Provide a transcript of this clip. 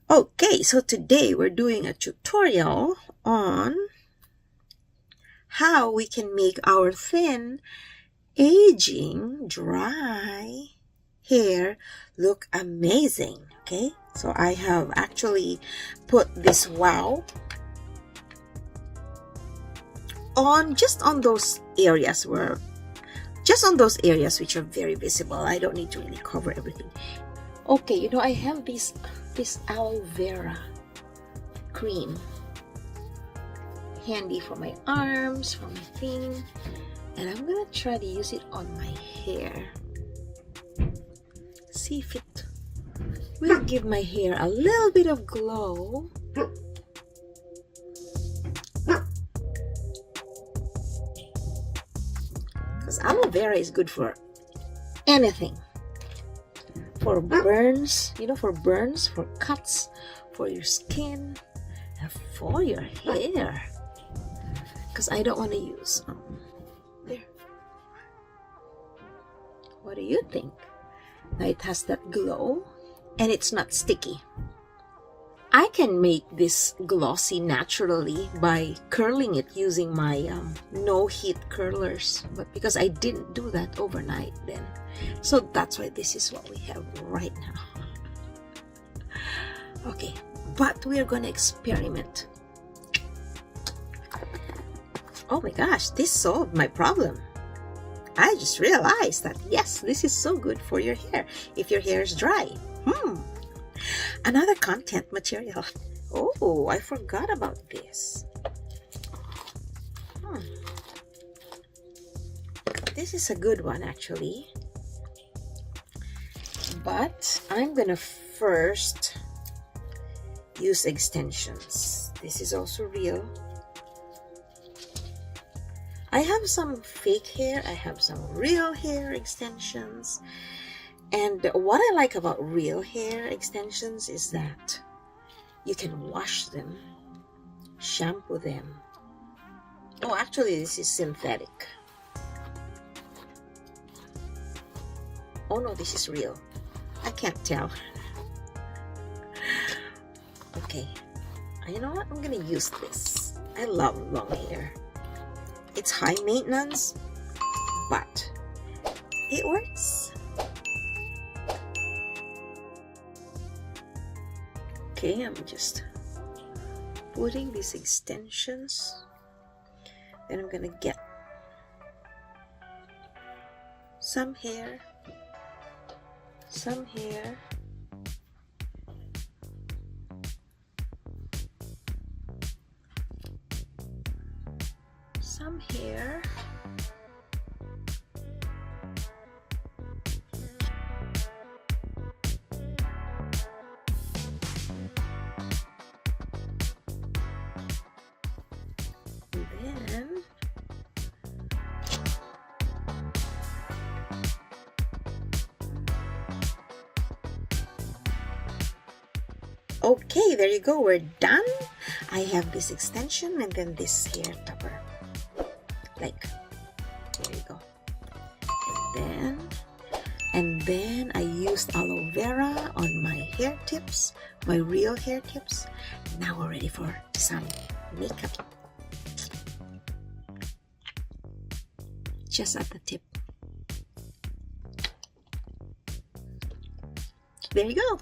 Okay, so today we're doing a tutorial on how we can make our thin, aging, dry hair look amazing. Okay, so I have actually put this wow on just on those areas which are very visible. I don't need to really cover everything. Okay, I have this aloe vera cream handy for my arms, for my thing, and I'm gonna try to use it on my hair. See if it will give my hair a little bit of glow. Because aloe vera is good for anything. For burns, for cuts, for your skin, and for your hair. Because I don't want to use there. What do you think? Now it has that glow and it's not sticky. I can make this glossy naturally by curling it using my no heat curlers, but because I didn't do that overnight then, so that's why this is what we have right now. Okay, but we are gonna experiment. Oh my gosh, this solved my problem. I just realized that yes, this is so good for your hair if your hair is dry. Another content material. Oh, I forgot about this. This is a good one actually. But I'm gonna first use extensions. This is also real. I have some fake hair, I have some real hair extensions. And what I like about real hair extensions is that you can wash them, shampoo them. Oh, actually this is synthetic. Oh no, this is real. I can't tell. Okay, you know what? I'm gonna use this. I love long hair. It's high maintenance, but it works. Okay, I'm just putting these extensions. Then I'm gonna get some hair, some hair, some hair, okay, there you go, we're done. I have this extension and then this hair topper. Like, there you go. And then I used aloe vera on my hair tips, my real hair tips. Now we're ready for some makeup. Just at the tip. There you go.